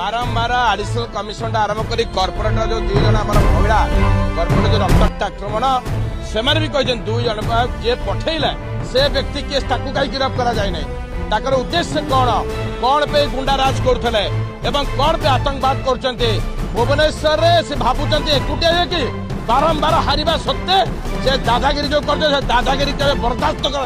बारंबार additional commission आरंभ कर कॉर्पोरेट जो दुई जन महिला कॉर्पोरेट जो रक्ताक्त आक्रमण से भी कहते दुई जन जी पठेला से व्यक्ति केस कहीं गिरफ्त करा जाए नहीं उद्देश्य कौन पे गुंडाराज करते कौन पे आतंकवाद कर भुवनेश्वर से भावुं एकुटिया कि बारंबार हारिबा सत्ते से दादागिरी जो करते दादागिरी के बर्दास्त कर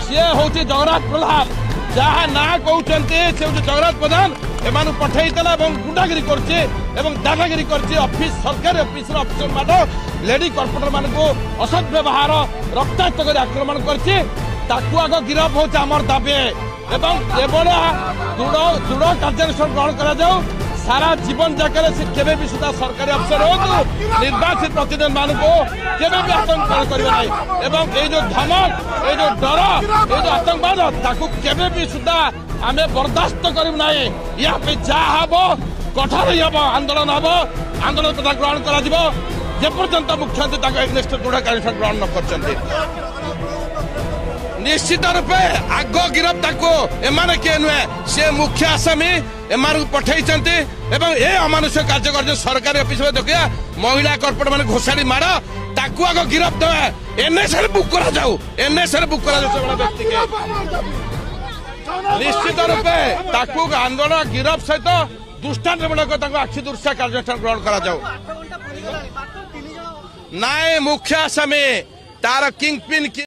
सी हूँ जगन्नाथ प्रधान जहाँ ना कहते जगन्नाथ प्रधान एम पठेला गुंडागिरी कर दादागिरी कर सरकारी अफिसर मान लेडी कॉर्पोरेटर मान असद व्यवहार रक्ताक्त कर आक्रमण कर आग गिरफ हो दाबी एवं दृढ़ कार्यानुष्ठान ग्रहण कर सारा जीवन जाकर से केवे भी सुधा सरकारी अफसर हो निर्वाचित प्रतिनिधि मान केवे भी आतंक कर जो धमक ये जो डर ये जो आतंकवाद ताकू केवे भी सुधा आम बर्दास्त करना या जहाँ हम कठोर हम आंदोलन प्रथा ग्रहण करपर्यंत मुख्यमंत्री दृढ़ कार्यानुष्ठान ग्रहण न कर निश्चित रूपे आग गिरफ्त एमाने किए नुहे सी मुख्य आसामी एम पठे ए अमानुष्य कार्य कर सरकारी अफिस में देखिए महिला कॉर्पोरेट मान घोषाड़ी मार ताकू आग गिरफ्त एनएसए बुक करा जाऊ एनएसए बुक करा जाऊ व्यक्ति के निश्चित रूपे ताकू आंदोलन गिरफ्त सहित दृष्टान्तमूलक आखि दृश्य कार्यानुष्ठान ग्रहण करा जाऊ नाय मुख्य आसामी तार किंग पिन